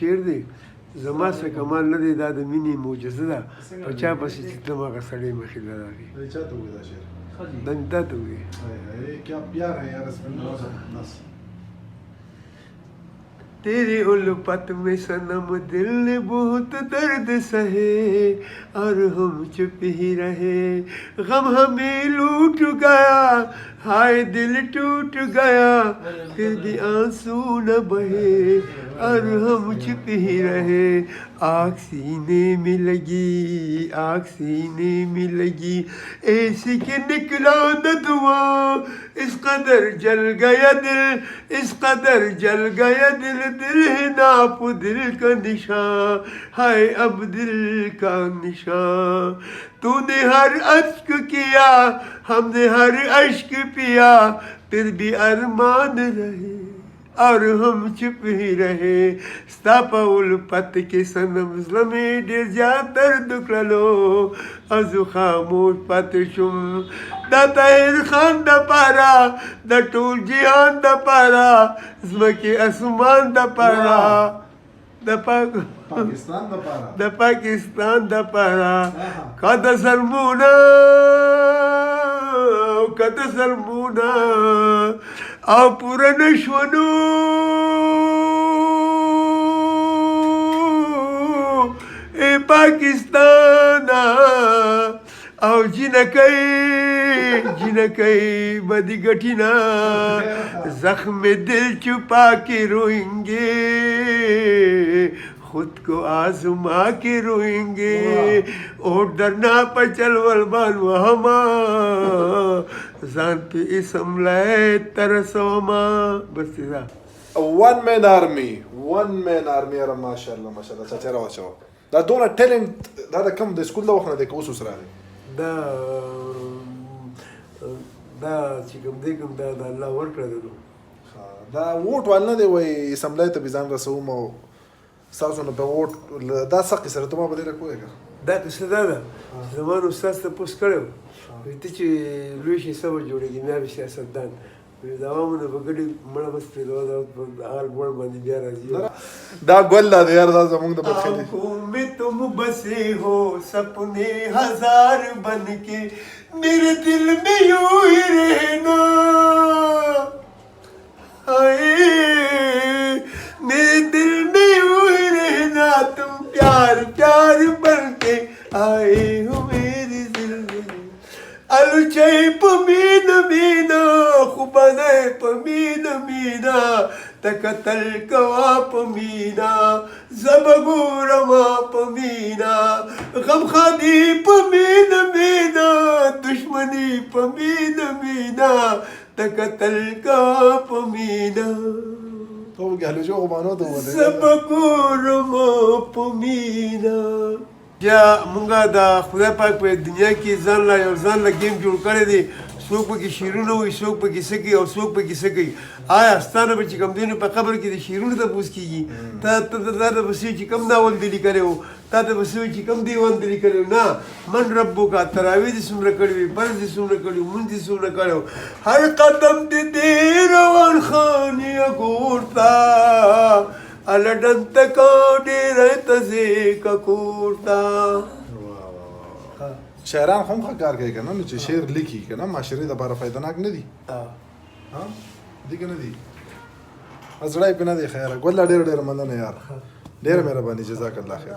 شعر دی زما څه کمال نه دی دا د مینې معجزه ده په چا پسې چې تلم هغه سړی مخې ته راغی چا ته وایي دا شعر دا ته وایي کیا پیار ہے یار اس میں نس तेरी उल्फत में सनम दिल ने बहुत दर्द सहे और हम चुप ही रहे गम हमें लूट गया हाय दिल टूट गया फिर भी आंसू न बहे और हम चुप ही रहे आग सीने में लगी आग सीने में लगी ऐसी कि निकला न धुआं इस कदर जल गया दिल इस कदर जल गया दिल दिल है नाप दिल का निशान हाय अब दिल का निशान तूने हर अश्क किया हमने हर अश्क पिया फिर भी अरमान रहे और हम चुप ही रहे स्तापा उल्फत के सनम ज़लमे डेर जातर दुखलो अज़ु खामोश पतशुम दा ताहिर खान दा पारा दा टूल जिहान दा पारा ज़मके आसमान दा पारा दा पाकिस्तान दा पारा कदा सरमुना او پوره نشونو ای پاکستانا او جنکای بدی گٹینا زخم دل چھپا کے روئیں گے خود کو آزما کے روئیں گے اور ڈرنا پر چلول بانو ہما ځان په اسم لای ترسوما بس دا ون مین آرمی یاره ماشاءالله ماشاءالله چا چیرې واچو دا دونه ټیلنټ دا د کوم د سکول د وخت نه دی که اوس راغلی دا چې کوم دی کوم دا د الله ورکړه ده نو دا ووټ وال نه دی وایي اسمبلی ته به ځان رسوم او ستاسو نه په ووټ دا څه قصه ده ته ما به ډېره پوهېږه دا قصه دا ده زما نو استاد تپوس کړی ته چې لوی شي څه به جوړېږي بیا به سیاستدان د عوامو نه به ګډې مړه بس پرېږدوه دا هغه لوړ باندې بیا راځي دا ګل لا دی یار دا زموږ د بدخلي آنکھوں میں تم بسے ہو سپنے ہزار بن کے میرے دل میں یوں ہی رہنا میرے دل میں یوں ہی رہنا تم پیار بن کے آئے ہو میرے دل میں الچے پمینا خوبانے پمینا تکتل کوا پمینا زبگورما پمینا غم خادی پمینا دشمنی پمینا تکتل کوا پمینا تو گهلو جو غبانو ته وله زبگورما پمینا یا مونږه د خدای پاک په دنیا کې ځان لا گیم جوړ کړی دی څوک پکې شعرونه وایي څوک پکې څه کوي او څوک پکې څه کوي آیا ستانه به چې کوم دی نو په قبر کې د شعرونو تپوس کېږي تا ته به څه چې کوم ناول دې لیکلی و تا ته به څه چې کوم دیوان دې لیکلی و نه من ربوکا تراویح دې څومره کړي وي فرض دې څومره کړي وي مونځ دې څومره کړی و هر قدم دې دې روان خانې ګورتا الډن تکا ډېر تزې ککورتا شاعران هم ښه کار کوي که نه نو چې شعر لیکي که نه معاشرې دپاره فایدهناک نه دي دي که نه دي زړه یې پرې نه دی خیره ګله ډېره مننه یار ډېره مهرباني جزاک الله خیر